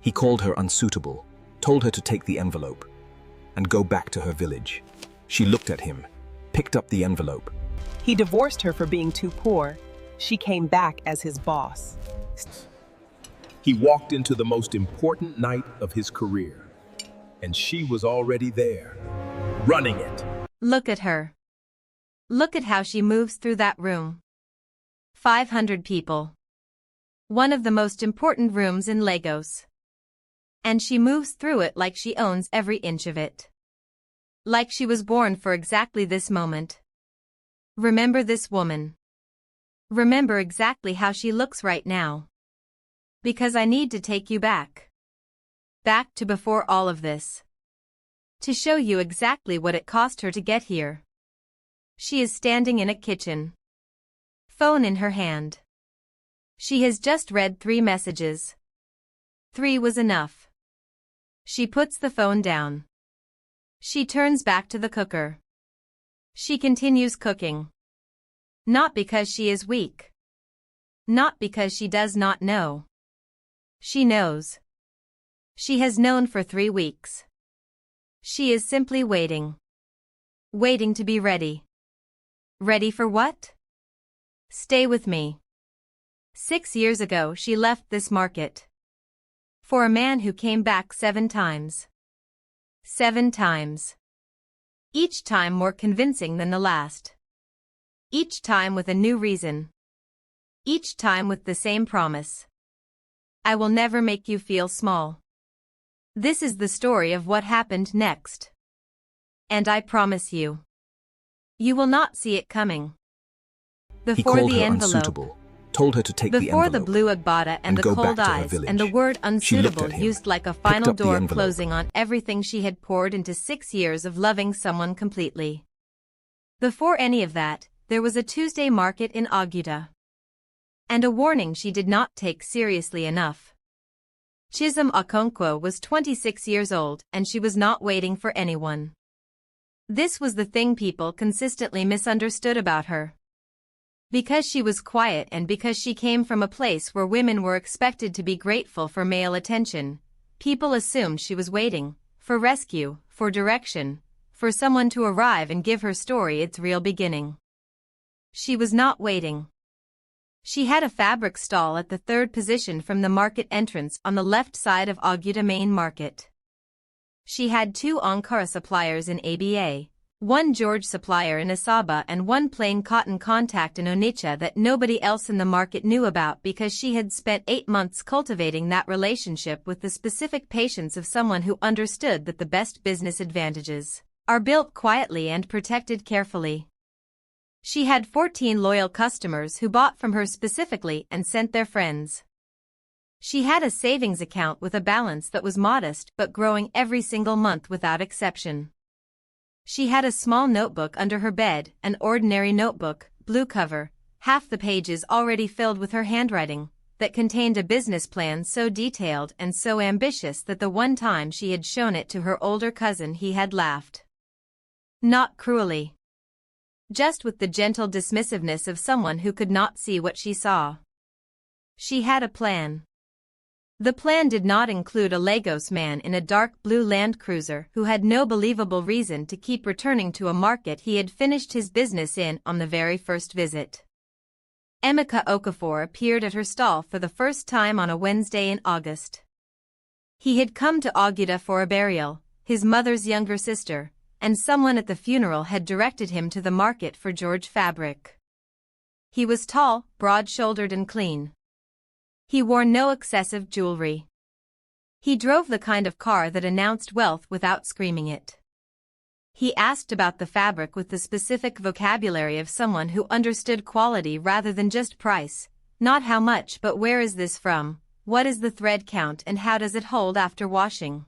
He called her unsuitable, told her to take the envelope, and go back to her village. She looked at him, picked up the envelope. He divorced her for being too poor. She came back as his boss. He walked into the most important night of his career, and she was already there, running it. Look at her. Look at how she moves through that room. 500 people. One of the most important rooms in Lagos. And she moves through it like she owns every inch of it. Like she was born for exactly this moment. Remember this woman. Remember exactly how she looks right now. Because I need to take you back. Back to before all of this. To show you exactly what it cost her to get here. She is standing in a kitchen. Phone in her hand. She has just read 3 messages. 3 was enough. She puts the phone down. She turns back to the cooker. She continues cooking. Not because she is weak. Not because she does not know. She knows. She has known for 3 weeks. She is simply waiting. Waiting to be ready. Ready for what? Stay with me. 6 years ago she left this market. For a man who came back 7 times. 7 times. Each time more convincing than the last. Each time with a new reason. Each time with the same promise. I will never make you feel small. This is the story of what happened next. And I promise you, you will not see it coming. He called her unsuitable, told her to take the envelope, before the blue agbada and the go cold back to her eyes, village. and the word She looked unsuitable at him, used like a picked final up the door envelope. closing on everything she had poured into 6 years of loving someone completely. Before any of that, there was a Tuesday market in Aguda. And a warning she did not take seriously enough. Chisholm Okonkwo was 26 years old and she was not waiting for anyone. This was the thing people consistently misunderstood about her. Because she was quiet and because she came from a place where women were expected to be grateful for male attention, people assumed she was waiting for rescue, for direction, for someone to arrive and give her story its real beginning. She was not waiting. She had a fabric stall at the 3rd position from the market entrance on the left side of Aguda Main Market. She had 2 Ankara suppliers in ABA, 1 George supplier in Asaba and 1 plain cotton contact in Onitsha that nobody else in the market knew about because she had spent 8 months cultivating that relationship with the specific patience of someone who understood that the best business advantages are built quietly and protected carefully. She had 14 loyal customers who bought from her specifically and sent their friends. She had a savings account with a balance that was modest but growing every single month without exception. She had a small notebook under her bed, an ordinary notebook, blue cover, half the pages already filled with her handwriting, that contained a business plan so detailed and so ambitious that the one time she had shown it to her older cousin he had laughed. Not cruelly. Just with the gentle dismissiveness of someone who could not see what she saw. She had a plan. The plan did not include a Lagos man in a dark blue Land Cruiser who had no believable reason to keep returning to a market he had finished his business in on the very first visit. Emeka Okafor appeared at her stall for the first time on a Wednesday in August. He had come to Aguda for a burial, his mother's younger sister, and someone at the funeral had directed him to the market for George fabric. He was tall, broad-shouldered and clean. He wore no excessive jewelry. He drove the kind of car that announced wealth without screaming it. He asked about the fabric with the specific vocabulary of someone who understood quality rather than just price, not how much but where is this from, what is the thread count and how does it hold after washing.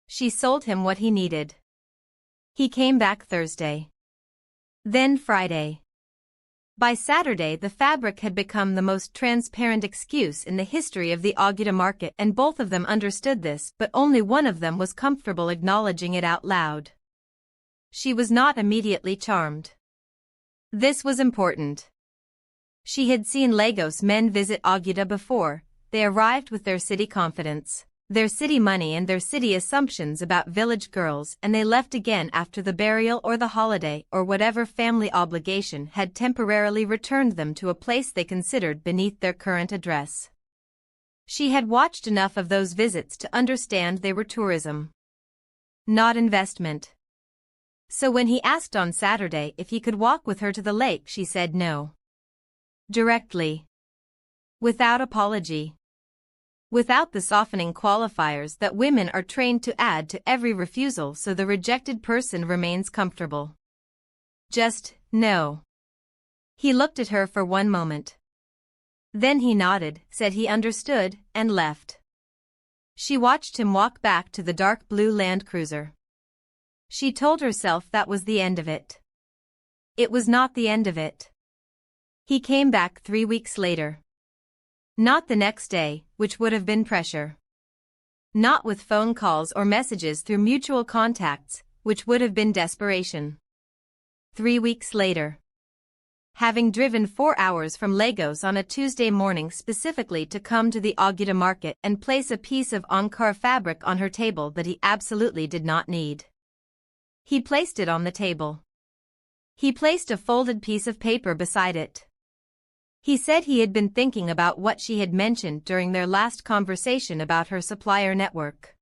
She sold him what he needed. He came back Thursday. Then Friday. By Saturday the fabric had become the most transparent excuse in the history of the Aguda market and both of them understood this but only one of them was comfortable acknowledging it out loud. She was not immediately charmed. This was important. She had seen Lagos men visit Aguda before, they arrived with their city confidence, their city money and their city assumptions about village girls, and they left again after the burial or the holiday or whatever family obligation had temporarily returned them to a place they considered beneath their current address. She had watched enough of those visits to understand they were tourism, not investment. So when he asked on Saturday if he could walk with her to the lake, she said no. Directly. Without apology. Without the softening qualifiers that women are trained to add to every refusal so the rejected person remains comfortable. Just, no. He looked at her for one moment. Then he nodded, said he understood, and left. She watched him walk back to the dark blue Land Cruiser. She told herself that was the end of it. It was not the end of it. He came back 3 weeks later. Not the next day, which would have been pressure. Not with phone calls or messages through mutual contacts, which would have been desperation. 3 weeks later. Having driven 4 hours from Lagos on a Tuesday morning specifically to come to the Oguta market and place a piece of Ankara fabric on her table that he absolutely did not need. He placed it on the table. He placed a folded piece of paper beside it. He said he had been thinking about what she had mentioned during their last conversation about her supplier network.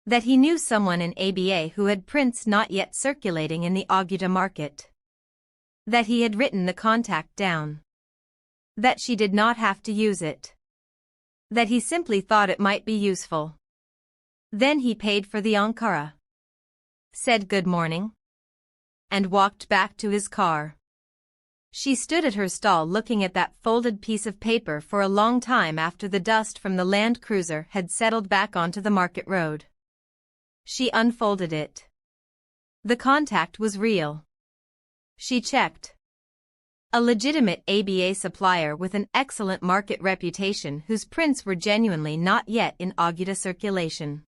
That he knew someone in ABA who had prints not yet circulating in the Oguta market. That he had written the contact down. That she did not have to use it. That he simply thought it might be useful. Then he paid for the Ankara. Said good morning. And walked back to his car. She stood at her stall looking at that folded piece of paper for a long time after the dust from the Land Cruiser had settled back onto the market road. She unfolded it. The contact was real. She checked. A legitimate ABA supplier with an excellent market reputation whose prints were genuinely not yet in Oguta circulation.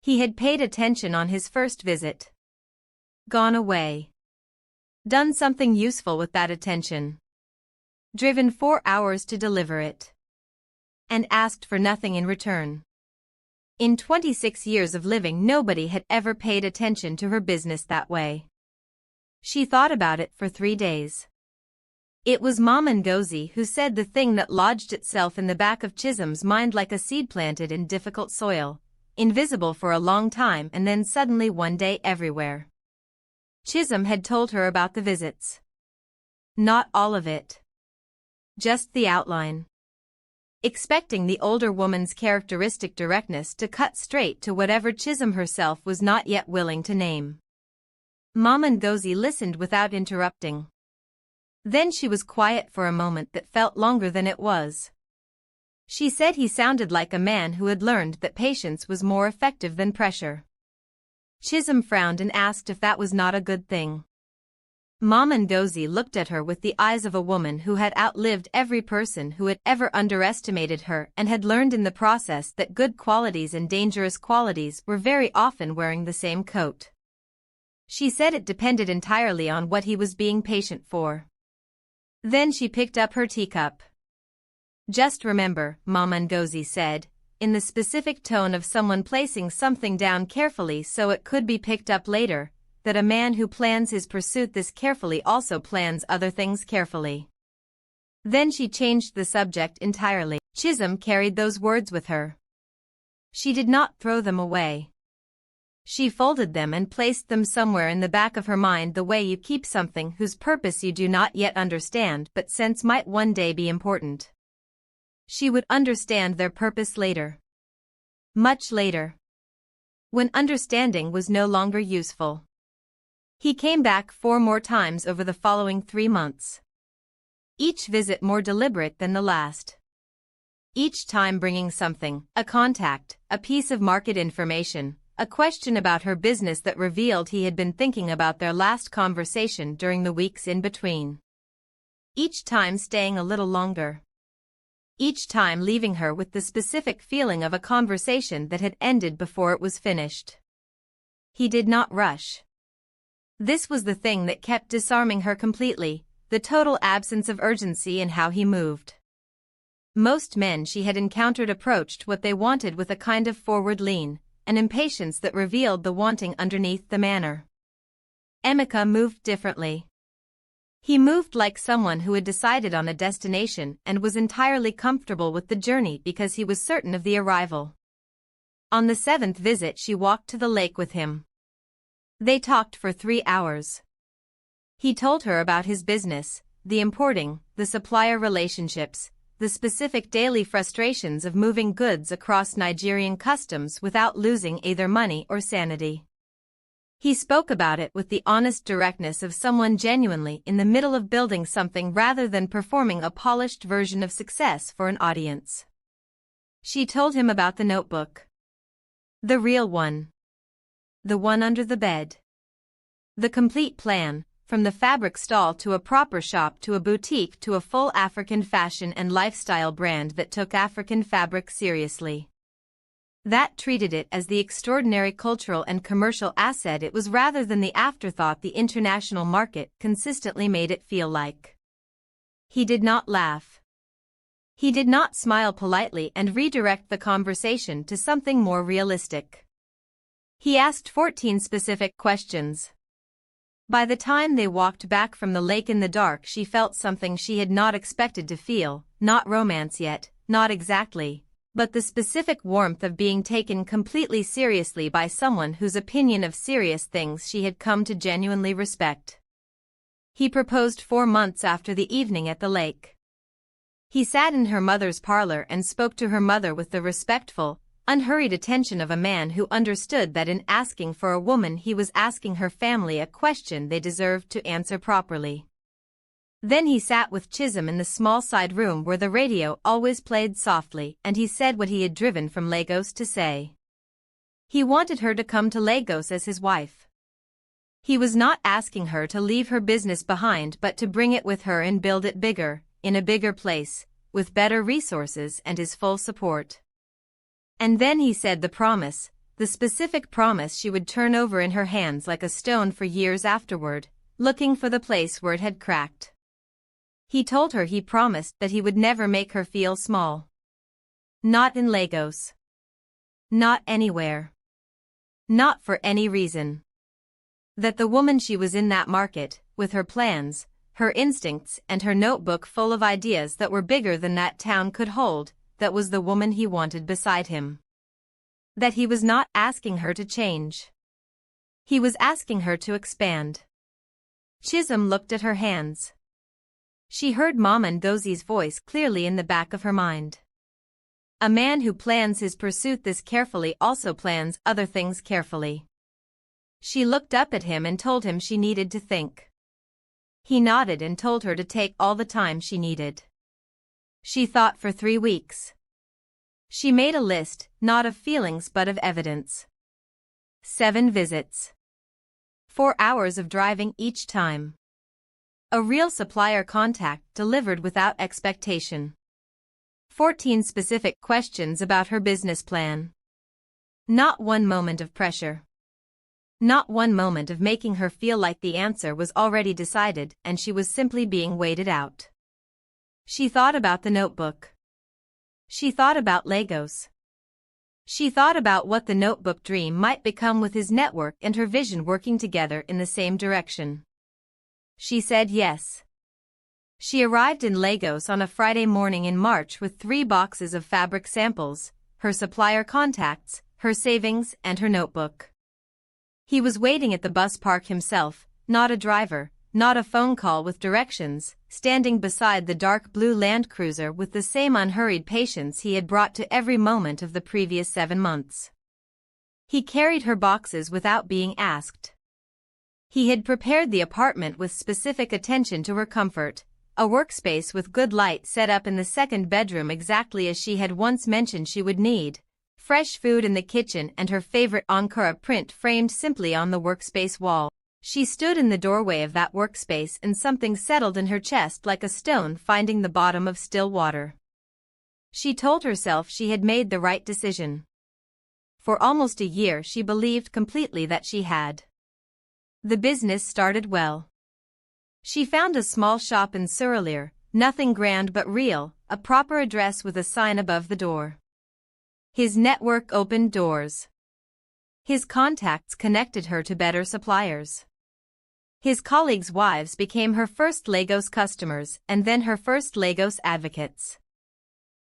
He had paid attention on his first visit. Gone away. Done something useful with that attention. Driven 4 hours to deliver it. And asked for nothing in return. In 26 years of living, nobody had ever paid attention to her business that way. She thought about it for 3 days. It was Mama Ngozi who said the thing that lodged itself in the back of Chisholm's mind like a seed planted in difficult soil, invisible for a long time and then suddenly one day everywhere. Chisholm had told her about the visits. Not all of it. Just the outline. Expecting the older woman's characteristic directness to cut straight to whatever Chisholm herself was not yet willing to name. Mama Ngozi listened without interrupting. Then she was quiet for a moment that felt longer than it was. She said he sounded like a man who had learned that patience was more effective than pressure. Chisholm frowned and asked if that was not a good thing. Mama Ngozi looked at her with the eyes of a woman who had outlived every person who had ever underestimated her and had learned in the process that good qualities and dangerous qualities were very often wearing the same coat. She said it depended entirely on what he was being patient for. Then she picked up her teacup. Just remember, Mama Ngozi said, in the specific tone of someone placing something down carefully so it could be picked up later, that a man who plans his pursuit this carefully also plans other things carefully. Then she changed the subject entirely. Chisholm carried those words with her. She did not throw them away. She folded them and placed them somewhere in the back of her mind the way you keep something whose purpose you do not yet understand but sense might one day be important. She would understand their purpose later. Much later. When understanding was no longer useful. He came back 4 more times over the following 3 months. Each visit more deliberate than the last. Each time bringing something, a contact, a piece of market information, a question about her business that revealed he had been thinking about their last conversation during the weeks in between. Each time staying a little longer. Each time leaving her with the specific feeling of a conversation that had ended before it was finished. He did not rush. This was the thing that kept disarming her completely, the total absence of urgency in how he moved. Most men she had encountered approached what they wanted with a kind of forward lean, an impatience that revealed the wanting underneath the manner. Emeka moved differently. He moved like someone who had decided on a destination and was entirely comfortable with the journey because he was certain of the arrival. On the 7th visit she walked to the lake with him. They talked for 3 hours. He told her about his business, the importing, the supplier relationships, the specific daily frustrations of moving goods across Nigerian customs without losing either money or sanity. He spoke about it with the honest directness of someone genuinely in the middle of building something rather than performing a polished version of success for an audience. She told him about the notebook. The real one. The one under the bed. The complete plan, from the fabric stall to a proper shop to a boutique to a full African fashion and lifestyle brand that took African fabric seriously. That treated it as the extraordinary cultural and commercial asset it was rather than the afterthought the international market consistently made it feel like. He did not laugh. He did not smile politely and redirect the conversation to something more realistic. He asked 14 specific questions. By the time they walked back from the lake in the dark, she felt something she had not expected to feel, not romance yet, not exactly, but the specific warmth of being taken completely seriously by someone whose opinion of serious things she had come to genuinely respect. He proposed 4 months after the evening at the lake. He sat in her mother's parlor and spoke to her mother with the respectful, unhurried attention of a man who understood that in asking for a woman he was asking her family a question they deserved to answer properly. Then he sat with Chisholm in the small side room where the radio always played softly, and he said what he had driven from Lagos to say. He wanted her to come to Lagos as his wife. He was not asking her to leave her business behind but to bring it with her and build it bigger, in a bigger place, with better resources and his full support. And then he said the promise, the specific promise she would turn over in her hands like a stone for years afterward, looking for the place where it had cracked. He told her he promised that he would never make her feel small. Not in Lagos. Not anywhere. Not for any reason. That the woman she was in that market, with her plans, her instincts and her notebook full of ideas that were bigger than that town could hold, that was the woman he wanted beside him. That he was not asking her to change. He was asking her to expand. Chisholm looked at her hands. She heard Mama Ngozi's voice clearly in the back of her mind. A man who plans his pursuit this carefully also plans other things carefully. She looked up at him and told him she needed to think. He nodded and told her to take all the time she needed. She thought for 3 weeks. She made a list, not of feelings but of evidence. 7 visits. 4 hours of driving each time. A real supplier contact delivered without expectation. 14 specific questions about her business plan. Not one moment of pressure. Not one moment of making her feel like the answer was already decided and she was simply being waited out. She thought about the notebook. She thought about Lagos. She thought about what the notebook dream might become with his network and her vision working together in the same direction. She said yes. She arrived in Lagos on a Friday morning in March with 3 boxes of fabric samples, her supplier contacts, her savings, and her notebook. He was waiting at the bus park himself, not a driver, not a phone call with directions, standing beside the dark blue Land Cruiser with the same unhurried patience he had brought to every moment of the previous 7 months. He carried her boxes without being asked. He had prepared the apartment with specific attention to her comfort, a workspace with good light set up in the 2nd bedroom exactly as she had once mentioned she would need, fresh food in the kitchen and her favorite Ankara print framed simply on the workspace wall. She stood in the doorway of that workspace and something settled in her chest like a stone finding the bottom of still water. She told herself she had made the right decision. For almost a year she believed completely that she had. The business started well. She found a small shop in Surulere, nothing grand but real, a proper address with a sign above the door. His network opened doors. His contacts connected her to better suppliers. His colleagues' wives became her first Lagos customers and then her first Lagos advocates.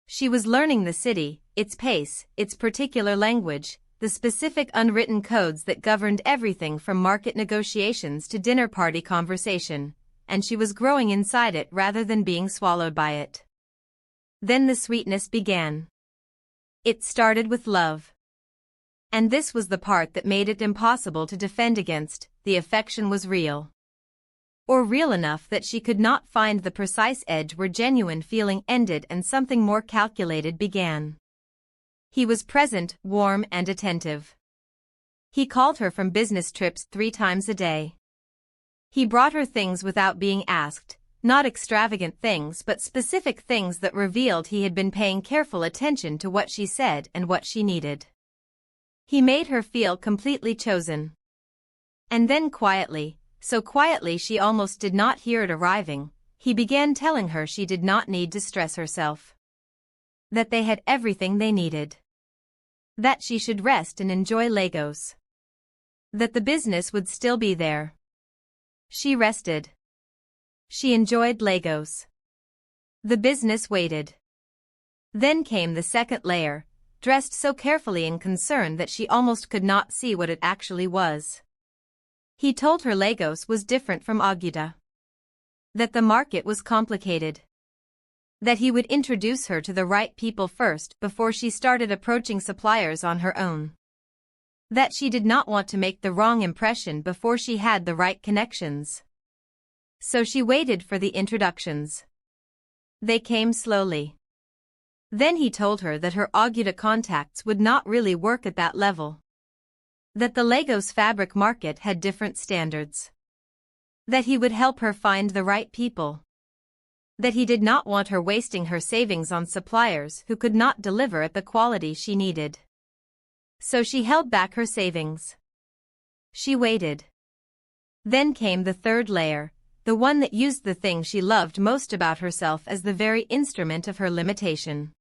She was learning the city, its pace, its particular language, the specific unwritten codes that governed everything from market negotiations to dinner party conversation, and she was growing inside it rather than being swallowed by it. Then the sweetness began. It started with love. And this was the part that made it impossible to defend against. The affection was real. Or real enough that she could not find the precise edge where genuine feeling ended and something more calculated began. He was present, warm and attentive. He called her from business trips 3 times a day. He brought her things without being asked, not extravagant things but specific things that revealed he had been paying careful attention to what she said and what she needed. He made her feel completely chosen. And then quietly, so quietly she almost did not hear it arriving, he began telling her she did not need to stress herself. That they had everything they needed. That she should rest and enjoy Lagos. That the business would still be there. She rested. She enjoyed Lagos. The business waited. Then came the second layer, dressed so carefully in concern that she almost could not see what it actually was. He told her Lagos was different from Aguda. That the market was complicated. That he would introduce her to the right people first before she started approaching suppliers on her own. That she did not want to make the wrong impression before she had the right connections. So she waited for the introductions. They came slowly. Then he told her that her Aguda contacts would not really work at that level. That the Lagos fabric market had different standards. That he would help her find the right people. That he did not want her wasting her savings on suppliers who could not deliver at the quality she needed. So she held back her savings. She waited. Then came the third layer, the one that used the thing she loved most about herself as the very instrument of her limitation.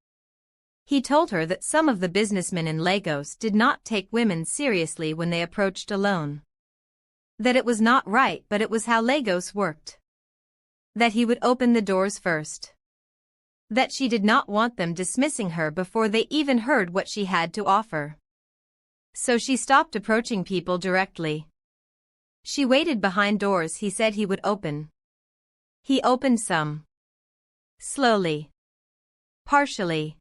He told her that some of the businessmen in Lagos did not take women seriously when they approached alone. That it was not right but it was how Lagos worked. That he would open the doors first. That she did not want them dismissing her before they even heard what she had to offer. So she stopped approaching people directly. She waited behind doors he said he would open. He opened some. Slowly. Partially.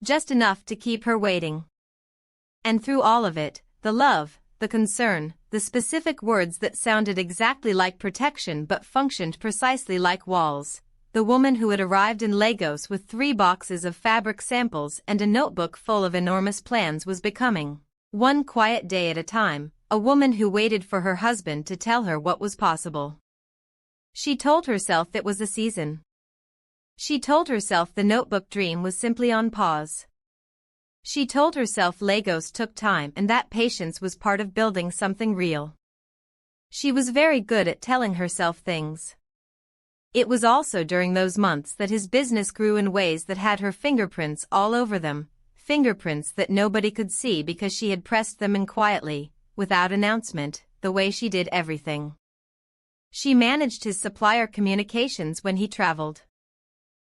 Just enough to keep her waiting. And through all of it, the love, the concern, the specific words that sounded exactly like protection but functioned precisely like walls, the woman who had arrived in Lagos with 3 boxes of fabric samples and a notebook full of enormous plans was becoming, one quiet day at a time, a woman who waited for her husband to tell her what was possible. She told herself it was a season. She told herself the notebook dream was simply on pause. She told herself Lagos took time and that patience was part of building something real. She was very good at telling herself things. It was also during those months that his business grew in ways that had her fingerprints all over them, fingerprints that nobody could see because she had pressed them in quietly, without announcement, the way she did everything. She managed his supplier communications when he traveled.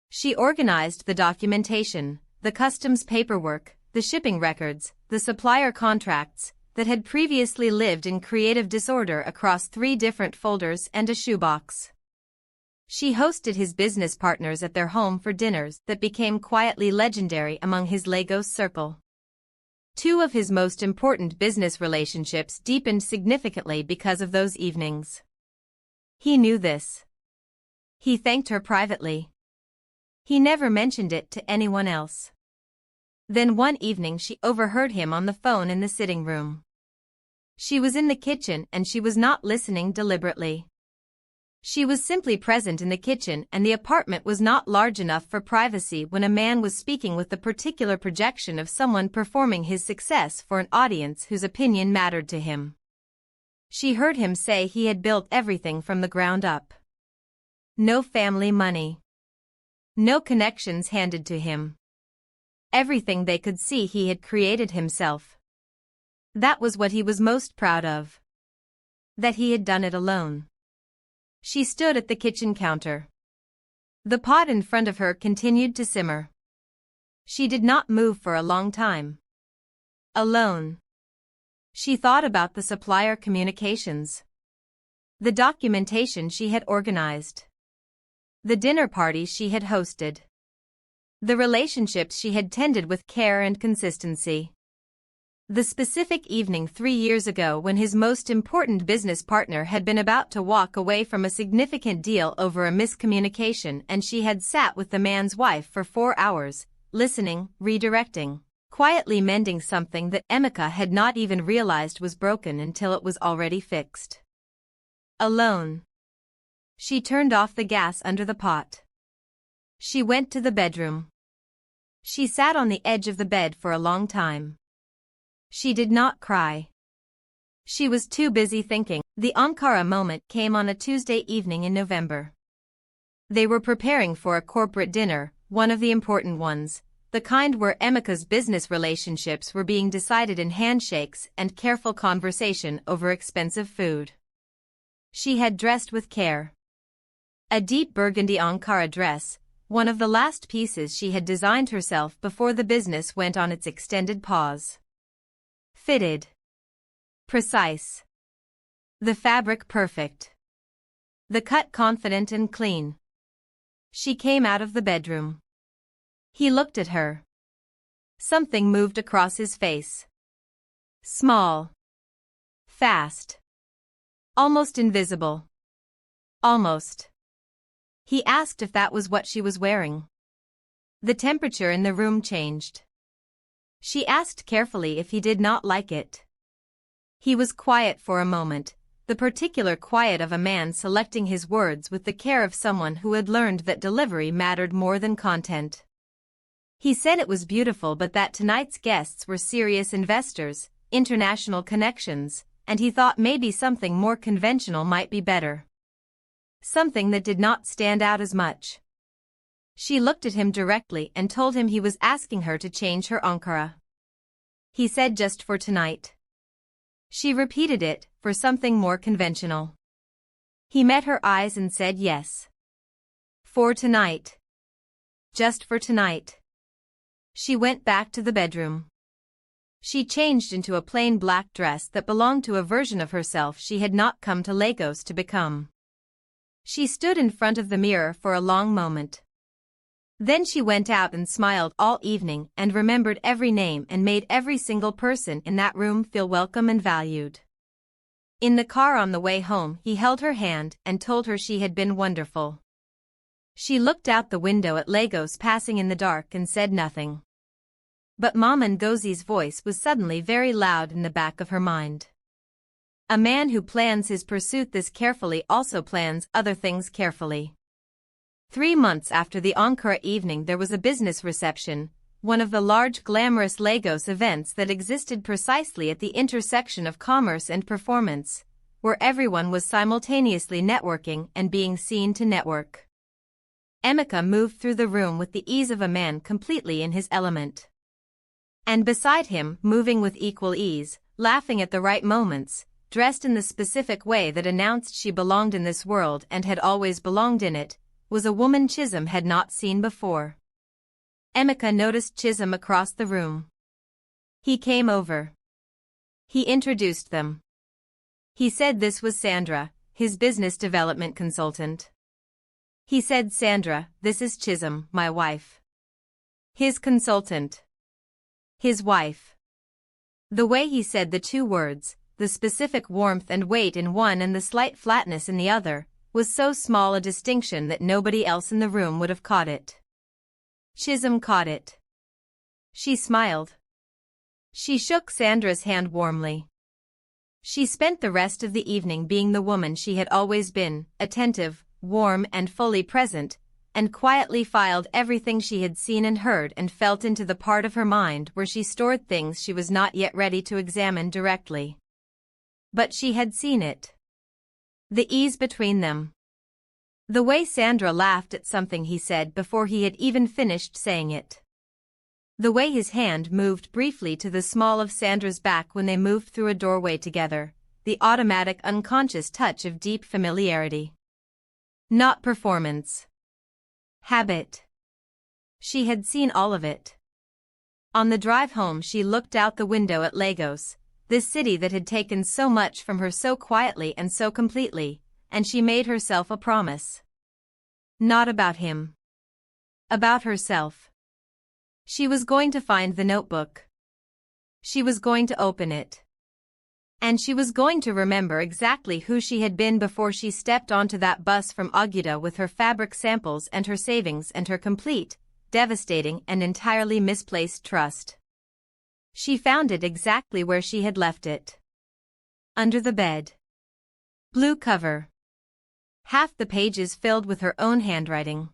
She organized the documentation, the customs paperwork, the shipping records, the supplier contracts, that had previously lived in creative disorder across 3 different folders and a shoebox. She hosted his business partners at their home for dinners that became quietly legendary among his Lagos circle. 2 of his most important business relationships deepened significantly because of those evenings. He knew this. He thanked her privately. He never mentioned it to anyone else. Then one evening she overheard him on the phone in the sitting room. She was in the kitchen and she was not listening deliberately. She was simply present in the kitchen and the apartment was not large enough for privacy when a man was speaking with the particular projection of someone performing his success for an audience whose opinion mattered to him. She heard him say he had built everything from the ground up. No family money. No connections handed to him. Everything they could see he had created himself. That was what he was most proud of. That he had done it alone. She stood at the kitchen counter. The pot in front of her continued to simmer. She did not move for a long time. Alone. She thought about the supplier communications. The documentation she had organized. The dinner parties she had hosted. The relationships she had tended with care and consistency. The specific evening 3 years ago when his most important business partner had been about to walk away from a significant deal over a miscommunication, and she had sat with the man's wife for 4 hours, listening, redirecting, quietly mending something that Emeka had not even realized was broken until it was already fixed. Alone. She turned off the gas under the pot. She went to the bedroom. She sat on the edge of the bed for a long time. She did not cry. She was too busy thinking. The Ankara moment came on a Tuesday evening in November. They were preparing for a corporate dinner, one of the important ones, the kind where Emeka's business relationships were being decided in handshakes and careful conversation over expensive food. She had dressed with care. A deep burgundy Ankara dress, one of the last pieces she had designed herself before the business went on its extended pause. Fitted. Precise. The fabric perfect. The cut confident and clean. She came out of the bedroom. He looked at her. Something moved across his face. Small. Fast. Almost invisible. Almost. He asked if that was what she was wearing. The temperature in the room changed. She asked carefully if he did not like it. He was quiet for a moment, the particular quiet of a man selecting his words with the care of someone who had learned that delivery mattered more than content. He said it was beautiful, but that tonight's guests were serious investors, international connections, and he thought maybe something more conventional might be better. Something that did not stand out as much. She looked at him directly and told him he was asking her to change her Ankara. He said just for tonight. She repeated it, for something more conventional. He met her eyes and said yes. For tonight. Just for tonight. She went back to the bedroom. She changed into a plain black dress that belonged to a version of herself she had not come to Lagos to become. She stood in front of the mirror for a long moment. Then she went out and smiled all evening and remembered every name and made every single person in that room feel welcome and valued. In the car on the way home, he held her hand and told her she had been wonderful. She looked out the window at Lagos passing in the dark and said nothing. But Mama Ngozi's voice was suddenly very loud in the back of her mind. A man who plans his pursuit this carefully also plans other things carefully. 3 months after the Ankara evening there was a business reception, one of the large glamorous Lagos events that existed precisely at the intersection of commerce and performance, where everyone was simultaneously networking and being seen to network. Emeka moved through the room with the ease of a man completely in his element. And beside him, moving with equal ease, laughing at the right moments, dressed in the specific way that announced she belonged in this world and had always belonged in it, was a woman Chisholm had not seen before. Emeka noticed Chisholm across the room. He came over. He introduced them. He said this was Sandra, his business development consultant. He said, Sandra, this is Chisholm, my wife. His consultant. His wife. The way he said the 2 words, the specific warmth and weight in one and the slight flatness in the other, was so small a distinction that nobody else in the room would have caught it. Chisholm caught it. She smiled. She shook Sandra's hand warmly. She spent the rest of the evening being the woman she had always been, attentive, warm and fully present, and quietly filed everything she had seen and heard and felt into the part of her mind where she stored things she was not yet ready to examine directly. But she had seen it. The ease between them. The way Sandra laughed at something he said before he had even finished saying it. The way his hand moved briefly to the small of Sandra's back when they moved through a doorway together, the automatic unconscious touch of deep familiarity. Not performance. Habit. She had seen all of it. On the drive home she looked out the window at Lagos, this city that had taken so much from her so quietly and so completely, and she made herself a promise. Not about him. About herself. She was going to find the notebook. She was going to open it. And she was going to remember exactly who she had been before she stepped onto that bus from Aguda with her fabric samples and her savings and her complete, devastating and entirely misplaced trust. She found it exactly where she had left it. Under the bed. Blue cover. Half the pages filled with her own handwriting.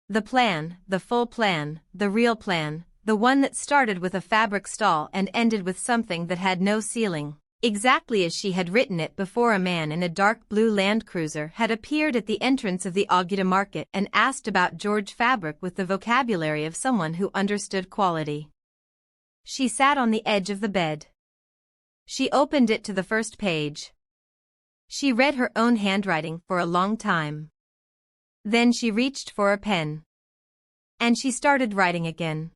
The plan, the full plan, the real plan, the one that started with a fabric stall and ended with something that had no ceiling, exactly as she had written it before a man in a dark blue Land Cruiser had appeared at the entrance of the Aguda market and asked about George fabric with the vocabulary of someone who understood quality. She sat on the edge of the bed. She opened it to the first page. She read her own handwriting for a long time. Then she reached for a pen. And she started writing again.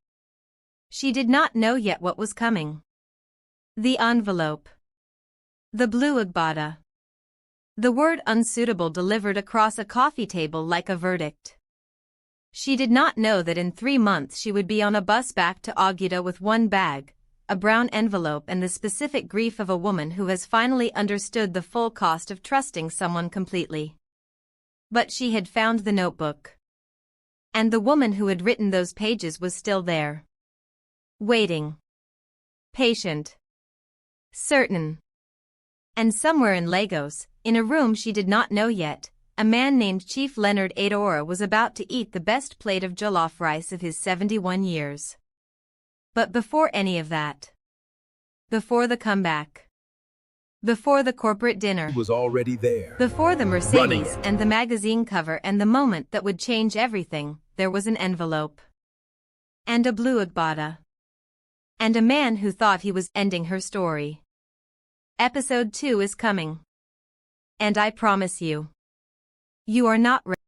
She did not know yet what was coming. The envelope. The blue agbada. The word unsuitable delivered across a coffee table like a verdict. She did not know that in 3 months she would be on a bus back to Aguda with one bag, a brown envelope and the specific grief of a woman who has finally understood the full cost of trusting someone completely. But she had found the notebook. And the woman who had written those pages was still there. Waiting. Patient. Certain. And somewhere in Lagos, in a room she did not know yet, a man named Chief Leonard Adora was about to eat the best plate of jollof rice of his 71 years. But before any of that. Before the comeback. Before the corporate dinner. He was already there. Before the Mercedes and the magazine cover and the moment that would change everything, there was an envelope. And a blue agbada. And a man who thought he was ending her story. Episode 2 is coming. And I promise you. You are not ready.